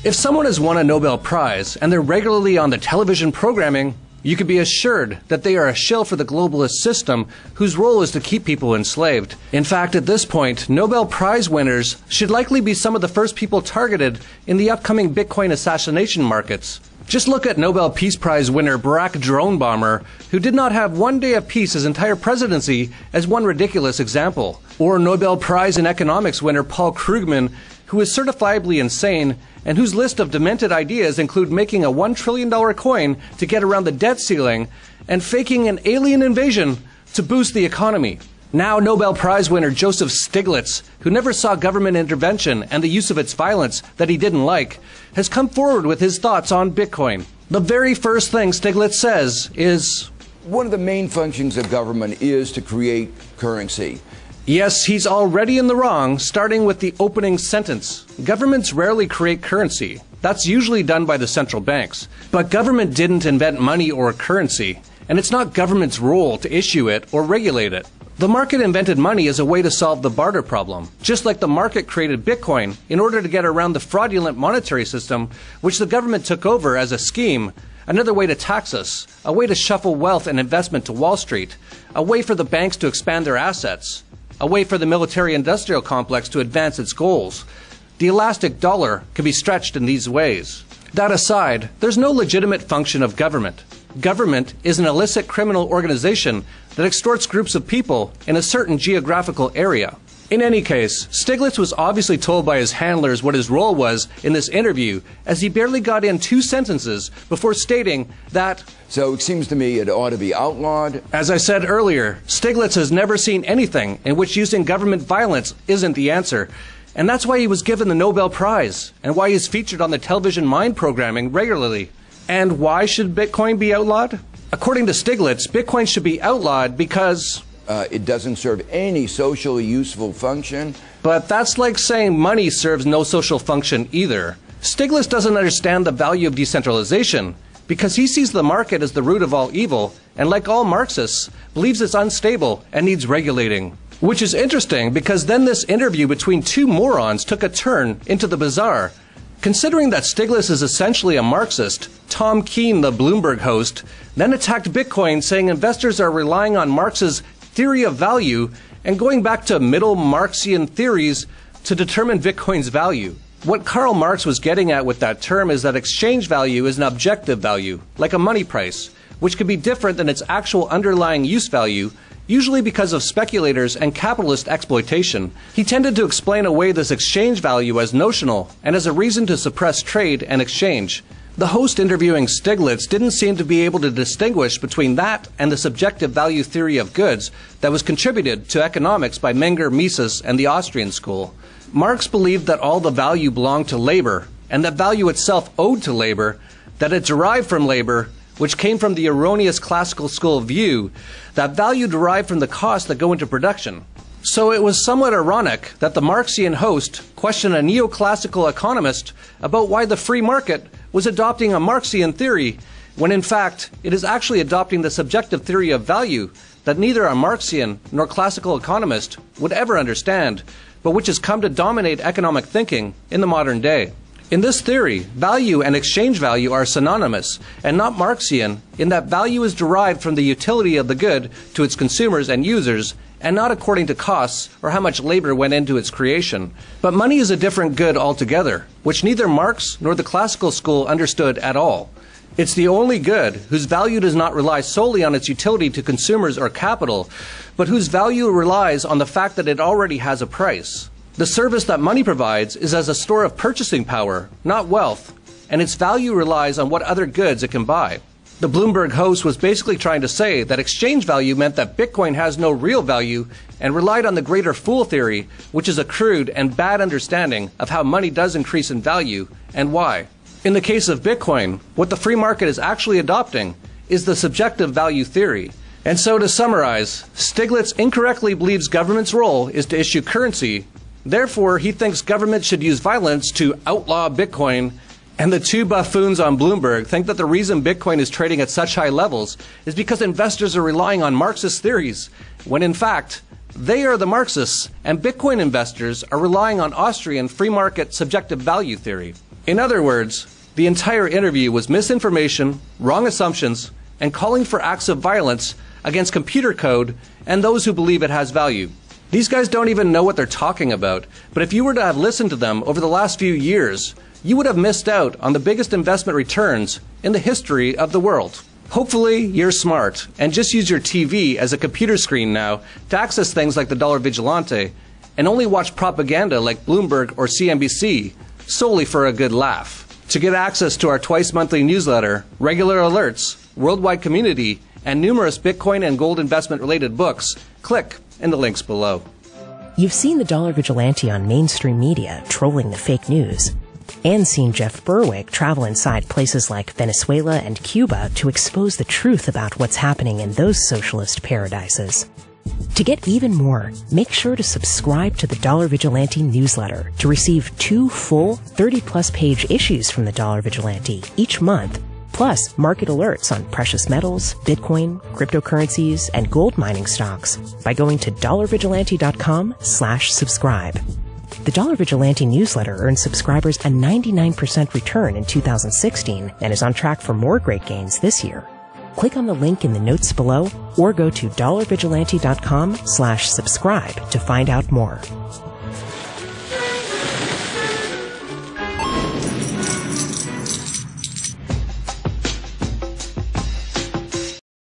If someone has won a Nobel Prize and they're regularly on the television programming, you can be assured that they are a shill for the globalist system whose role is to keep people enslaved. In fact, at this point, Nobel Prize winners should likely be some of the first people targeted in the upcoming Bitcoin assassination markets. Just look at Nobel Peace Prize winner Barack Drone Bomber, who did not have one day of peace his entire presidency, as one ridiculous example. Or Nobel Prize in Economics winner Paul Krugman, who is certifiably insane and whose list of demented ideas include making a $1 trillion coin to get around the debt ceiling and faking an alien invasion to boost the economy. Now Nobel Prize winner Joseph Stiglitz, who never saw government intervention and the use of its violence that he didn't like, has come forward with his thoughts on Bitcoin. The very first thing Stiglitz says is, one of the main functions of government is to create currency. Yes, he's already in the wrong, starting with the opening sentence. Governments rarely create currency. That's usually done by the central banks. But government didn't invent money or currency, and it's not government's role to issue it or regulate it. The market invented money as a way to solve the barter problem, just like the market created Bitcoin in order to get around the fraudulent monetary system, which the government took over as a scheme, another way to tax us, a way to shuffle wealth and investment to Wall Street, a way for the banks to expand their assets, a way for the military-industrial complex to advance its goals. The elastic dollar can be stretched in these ways. That aside, there's no legitimate function of government. Government is an illicit criminal organization that extorts groups of people in a certain geographical area. In any case, Stiglitz was obviously told by his handlers what his role was in this interview, as he barely got in 2 sentences before stating that, so it seems to me it ought to be outlawed. As I said earlier, Stiglitz has never seen anything in which using government violence isn't the answer. And that's why he was given the Nobel Prize, and why he's featured on the television mind programming regularly. And why should Bitcoin be outlawed? According to Stiglitz, Bitcoin should be outlawed because it doesn't serve any socially useful function. But that's like saying money serves no social function either. Stiglitz doesn't understand the value of decentralization because he sees the market as the root of all evil, and like all Marxists, believes it's unstable and needs regulating. Which is interesting because then this interview between 2 morons took a turn into the bizarre. Considering that Stiglitz is essentially a Marxist, Tom Keene, the Bloomberg host, then attacked Bitcoin, saying investors are relying on Marx's theory of value and going back to middle Marxian theories to determine Bitcoin's value. What Karl Marx was getting at with that term is that exchange value is an objective value, like a money price, which could be different than its actual underlying use value, usually because of speculators and capitalist exploitation. He tended to explain away this exchange value as notional and as a reason to suppress trade and exchange. The host interviewing Stiglitz didn't seem to be able to distinguish between that and the subjective value theory of goods that was contributed to economics by Menger, Mises, and the Austrian school. Marx believed that all the value belonged to labor, and that value itself owed to labor, that it derived from labor, which came from the erroneous classical school view that value derived from the costs that go into production. So it was somewhat ironic that the Marxian host questioned a neoclassical economist about why the free market was adopting a Marxian theory, when in fact it is actually adopting the subjective theory of value that neither a Marxian nor classical economist would ever understand, but which has come to dominate economic thinking in the modern day. In this theory, value and exchange value are synonymous and not Marxian, in that value is derived from the utility of the good to its consumers and users, and not according to costs or how much labor went into its creation. But money is a different good altogether, which neither Marx nor the classical school understood at all. It's the only good whose value does not rely solely on its utility to consumers or capital, but whose value relies on the fact that it already has a price. The service that money provides is as a store of purchasing power, not wealth, and its value relies on what other goods it can buy. The Bloomberg host was basically trying to say that exchange value meant that Bitcoin has no real value and relied on the greater fool theory, which is a crude and bad understanding of how money does increase in value and why. In the case of Bitcoin, what the free market is actually adopting is the subjective value theory. And so to summarize, Stiglitz incorrectly believes government's role is to issue currency. Therefore, he thinks government should use violence to outlaw Bitcoin, and the 2 buffoons on Bloomberg think that the reason Bitcoin is trading at such high levels is because investors are relying on Marxist theories, when in fact, they are the Marxists, and Bitcoin investors are relying on Austrian free market subjective value theory. In other words, the entire interview was misinformation, wrong assumptions, and calling for acts of violence against computer code and those who believe it has value. These guys don't even know what they're talking about, but if you were to have listened to them over the last few years, you would have missed out on the biggest investment returns in the history of the world. Hopefully, you're smart and just use your TV as a computer screen now to access things like the Dollar Vigilante and only watch propaganda like Bloomberg or CNBC solely for a good laugh. To get access to our twice-monthly newsletter, regular alerts, worldwide community, and numerous Bitcoin and gold investment-related books, click in the links below. You've seen the Dollar Vigilante on mainstream media trolling the fake news, and seen Jeff Berwick travel inside places like Venezuela and Cuba to expose the truth about what's happening in those socialist paradises. To get even more, make sure to subscribe to the Dollar Vigilante newsletter to receive 2 full 30-plus page issues from the Dollar Vigilante each month, plus market alerts on precious metals, Bitcoin, cryptocurrencies, and gold mining stocks by going to dollarvigilante.com/subscribe. The Dollar Vigilante newsletter earned subscribers a 99% return in 2016 and is on track for more great gains this year. Click on the link in the notes below or go to dollarvigilante.com/subscribe to find out more.